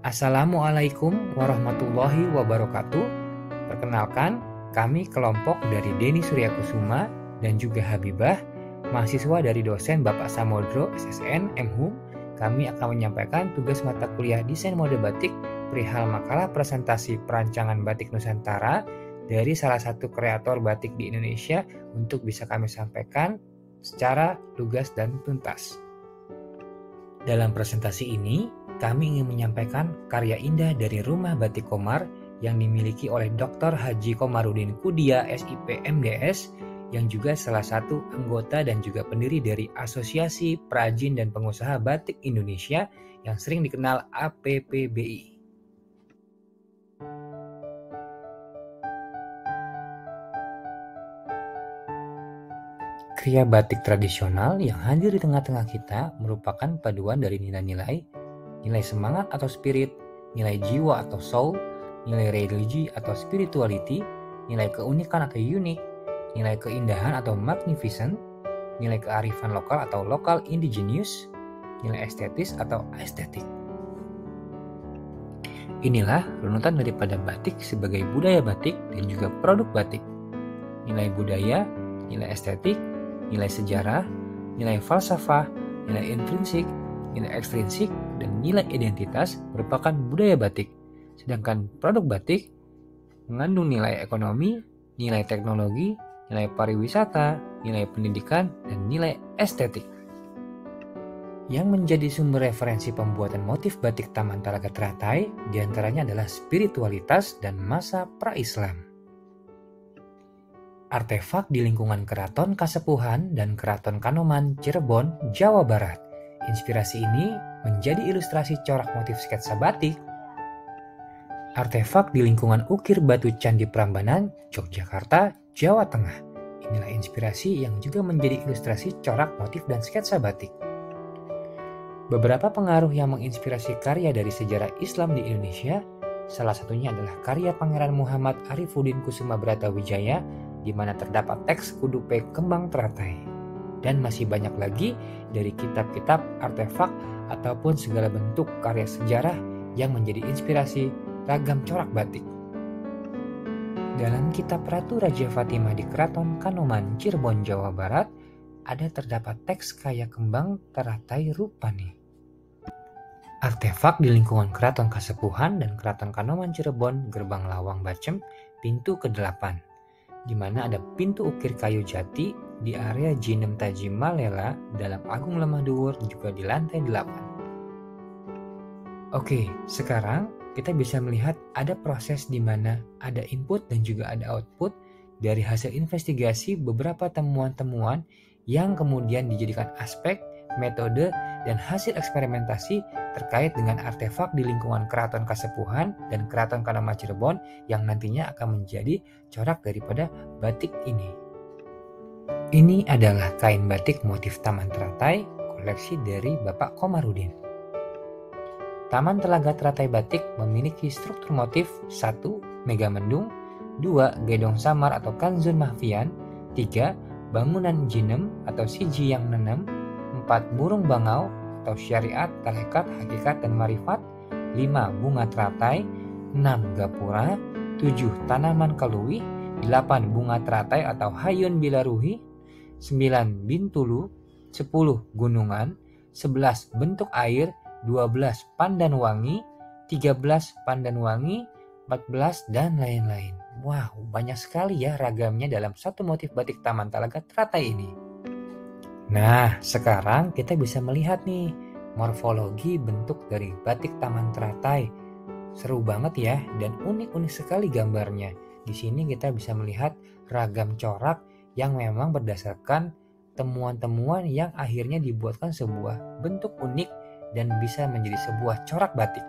Assalamualaikum warahmatullahi wabarakatuh. Perkenalkan, kami kelompok dari Denny Suryakusuma dan juga Habibah, mahasiswa dari dosen Bapak Samodro SSN MHUM. Kami akan menyampaikan tugas mata kuliah Desain Mode Batik perihal makalah presentasi perancangan batik Nusantara dari salah satu kreator batik di Indonesia untuk bisa kami sampaikan secara lugas dan tuntas. Dalam presentasi ini, kami ingin menyampaikan karya indah dari Rumah Batik Komar yang dimiliki oleh Dr. Haji Komarudin Kudia SIP MDS yang juga salah satu anggota dan juga pendiri dari Asosiasi Perajin dan Pengusaha Batik Indonesia yang sering dikenal APPBI. Karya batik tradisional yang hadir di tengah-tengah kita merupakan paduan dari nilai-nilai semangat atau spirit, nilai jiwa atau soul, nilai religi atau spirituality, nilai keunikan atau unik, nilai keindahan atau magnificent, nilai kearifan lokal atau local indigenous, nilai estetis atau estetik. Inilah runutan daripada batik sebagai budaya batik dan juga produk batik. Nilai budaya, nilai estetik, nilai sejarah, nilai falsafah, nilai intrinsik, nilai ekstrinsik, dan nilai identitas merupakan budaya batik. Sedangkan produk batik mengandung nilai ekonomi, nilai teknologi, nilai pariwisata, nilai pendidikan, dan nilai estetik. Yang menjadi sumber referensi pembuatan motif batik Taman Talaga Teratai diantaranya adalah spiritualitas dan masa pra-Islam. Artefak di lingkungan Keraton Kasepuhan dan Keraton Kanoman, Cirebon, Jawa Barat. Inspirasi ini menjadi ilustrasi corak motif sketsa batik. Artefak di lingkungan ukir batu Candi Prambanan, Yogyakarta, Jawa Tengah. Inilah inspirasi yang juga menjadi ilustrasi corak motif dan sketsa batik. Beberapa pengaruh yang menginspirasi karya dari sejarah Islam di Indonesia, salah satunya adalah karya Pangeran Muhammad Arifuddin Kusuma Bratawijaya, di mana terdapat teks Kudupe Kembang Teratai. Dan masih banyak lagi dari kitab-kitab, artefak, ataupun segala bentuk karya sejarah yang menjadi inspirasi ragam corak batik. Dalam kitab Ratu Raja Fatimah di Keraton Kanoman, Cirebon, Jawa Barat, ada terdapat teks kaya kembang teratai rupane. Artefak di lingkungan Keraton Kasepuhan dan Keraton Kanoman Cirebon, Gerbang Lawang Bacem, pintu ke-8. Di mana ada pintu ukir kayu jati di area Jinem Taji Malela dalam Agung Lemah Dhuwur juga di lantai 8. Oke, sekarang kita bisa melihat ada proses di mana ada input dan juga ada output dari hasil investigasi beberapa temuan-temuan yang kemudian dijadikan aspek, metode, dan hasil eksperimentasi terkait dengan artefak di lingkungan Keraton Kasepuhan dan Keraton Kanoman Cirebon yang nantinya akan menjadi corak daripada batik ini. Ini adalah kain batik motif Taman Teratai, koleksi dari Bapak Komarudin. Taman Telaga Teratai Batik memiliki struktur motif 1. Megamendung, 2. Gedong Samar atau Kanzun Mahfian, 3. Bangunan Jinem atau Siji yang Nenem, 4. Burung Bangau atau Syariat, Tarekat, Hakikat, dan Marifat, 5. Bunga Teratai, 6. Gapura, 7. Tanaman Kaluih, 8. Bunga Teratai atau Hayun Bilaruhi, 9. Bintulu, 10. Gunungan, 11. Bentuk air, 12. Pandan Wangi, 13. Pandan Wangi, 14, dan lain-lain. Wow, banyak sekali ya ragamnya dalam satu motif batik Taman Talaga Teratai ini. Nah, sekarang kita bisa melihat nih morfologi bentuk dari batik Taman Teratai. Seru banget ya, dan unik-unik sekali gambarnya. Di sini kita bisa melihat ragam corak yang memang berdasarkan temuan-temuan yang akhirnya dibuatkan sebuah bentuk unik dan bisa menjadi sebuah corak batik.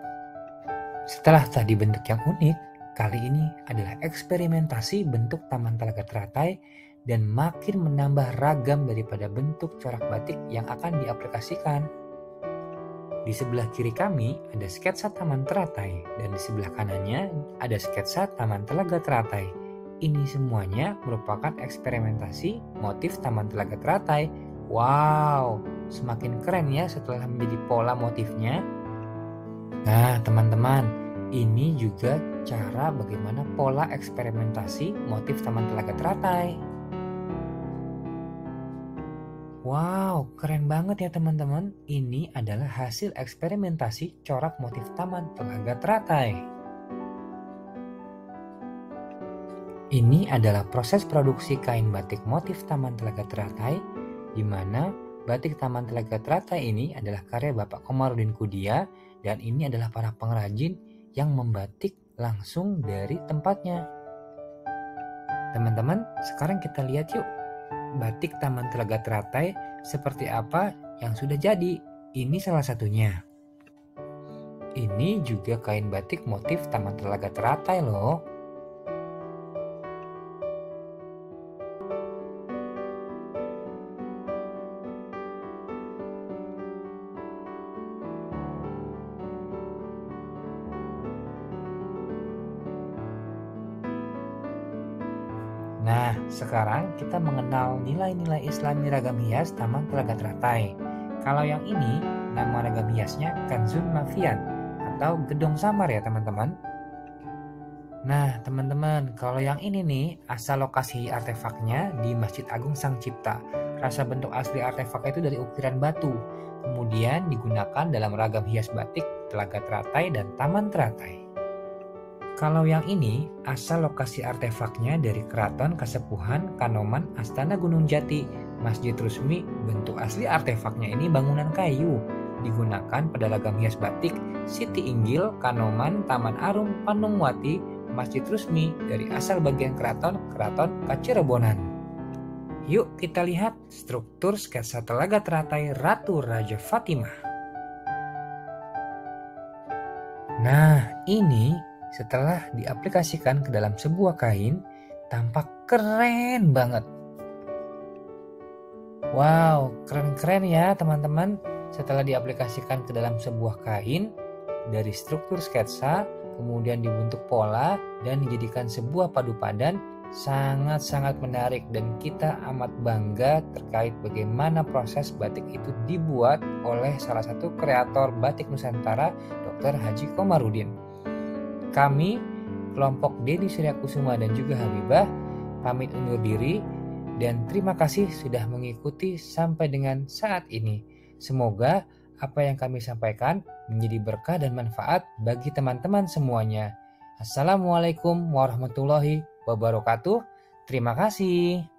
Setelah tadi bentuk yang unik, kali ini adalah eksperimentasi bentuk Taman Talaga Teratai dan makin menambah ragam daripada bentuk corak batik yang akan diaplikasikan. Di sebelah kiri kami ada sketsa Taman Teratai dan di sebelah kanannya ada sketsa Taman Talaga Teratai. Ini semuanya merupakan eksperimentasi motif Taman Talaga Teratai. Wow, semakin keren ya setelah menjadi pola motifnya. Nah, teman-teman, ini juga cara bagaimana pola eksperimentasi motif Taman Telaga Teratai. Wow, keren banget ya teman-teman. Ini adalah hasil eksperimentasi corak motif Taman Telaga Teratai. Ini adalah proses produksi kain batik motif Taman Telaga Teratai, di mana batik Taman Telaga Teratai ini adalah karya Bapak Komarudin Kudia, dan ini adalah para pengrajin yang membatik langsung dari tempatnya. Teman-teman, sekarang kita lihat yuk batik Taman Telaga Teratai seperti apa yang sudah jadi. Ini salah satunya. Ini juga kain batik motif Taman Telaga Teratai loh. Nah, sekarang kita mengenal nilai-nilai Islami ragam hias Taman Telaga Teratai. Kalau yang ini, nama ragam hiasnya Kanzun Mafian atau Gedong Samar ya teman-teman. Nah, teman-teman, kalau yang ini nih, asal lokasi artefaknya di Masjid Agung Sang Cipta. Rasa bentuk asli artefak itu dari ukiran batu. Kemudian digunakan dalam ragam hias batik Telaga Teratai dan Taman Teratai. Kalau yang ini, asal lokasi artefaknya dari Keraton Kasepuhan Kanoman Astana Gunung Jati, Masjid Rusmi. Bentuk asli artefaknya ini bangunan kayu, digunakan pada ragam hias batik Siti Inggil Kanoman Taman Arum Panungwati, Masjid Rusmi dari asal bagian Keraton Kacirebonan. Yuk kita lihat struktur sketsa Telaga Teratai Ratu Raja Fatimah. Nah, ini setelah diaplikasikan ke dalam sebuah kain, tampak keren banget. Wow, keren-keren ya teman-teman. Setelah diaplikasikan ke dalam sebuah kain, dari struktur sketsa, kemudian dibentuk pola, dan dijadikan sebuah padu padan, sangat-sangat menarik. Dan kita amat bangga terkait bagaimana proses batik itu dibuat oleh salah satu kreator batik Nusantara, Dr. Haji Komarudin. Kami, kelompok Denny Suryakusuma dan juga Habibah, pamit undur diri dan terima kasih sudah mengikuti sampai dengan saat ini. Semoga apa yang kami sampaikan menjadi berkah dan manfaat bagi teman-teman semuanya. Assalamualaikum warahmatullahi wabarakatuh. Terima kasih.